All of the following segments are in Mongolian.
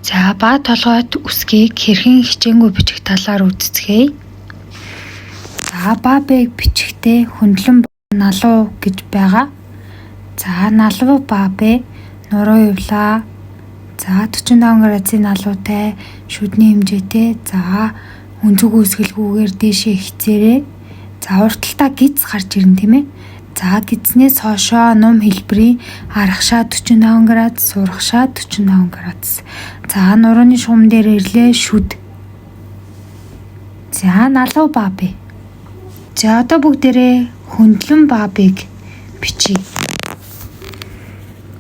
За ба толгойд үсгийг хэрхэн хичээнгүй бичих талаар үздэцгээе. За ба бэг бичихтэй хөндлөн налуу гэж байгаа. За налуу ба бэ нуруу явлаа. За 45 градусын налуутай шүдний хэмжээтэй. За өнцөг үсгэлгүйгээр дээшээ хичээрээ. За урталтаа гиз гарч ирнэ тийм ээ. За гидснээс хоошоо нум хэлбэрийн аргашаа 45 градус, урагшаа 45 градус. За нурууны шугам дээр ирлээ шүд. За налуу ба бэ. За одоо бүгдээрээ хөндлөн ба бэг бичиж.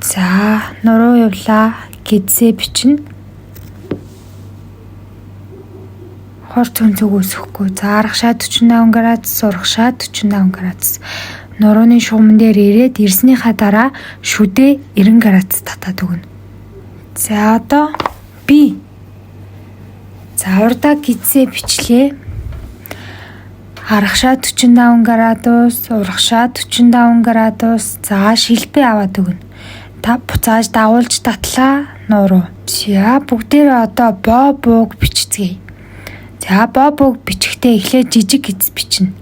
За нуруу явлаа, гидсээ бичнэ. Хорц өнцөг үсэхгүй. За аргашаа 45 градус, урагшаа 45 градус. Нурууны шугамн дээр ирээд ирснийхаа дараа шүдээ 90 градус татаад өгнө. За одоо би. За урдаа гидсээ бичлээ. Аргашаа 45 градус, урагшаа 45 градус. За шилбээ аваад өгнө. Та буцааж дагуулж татлаа нуруу. За бүгдээрээ одоо боо бууг бичцгээе. За боо бууг бичихтэй эхлээд жижиг гидс бичнэ.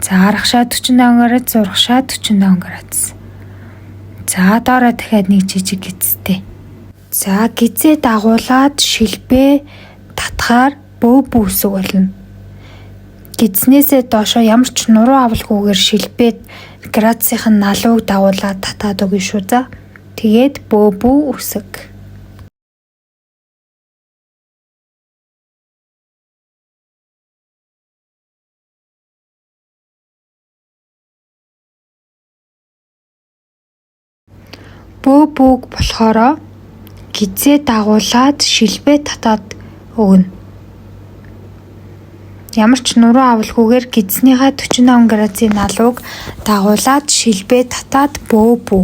За аргашаа 45 градус, урагшаа 45 градус. За доороо дахиад нэг жижиг гидстэй. За гидсээ дагуулад шилбээ татхаар бөө бүсэг болно. Гидснээсээ доошоо ямар ч нуруу авалгүйгээр шилбээ градусынхын налууг дагуулад татаад өгнө шүү за. Тэгээд бөө бүү үсэг. Бөө бүүг болохоор гидсээ дагуулад шилбээ татаад өгнө. Ямар ч нуруу авалгүйгээр гидснийхаа 45 градусын налууг дагуулад шилбээ татаад бөө бүү.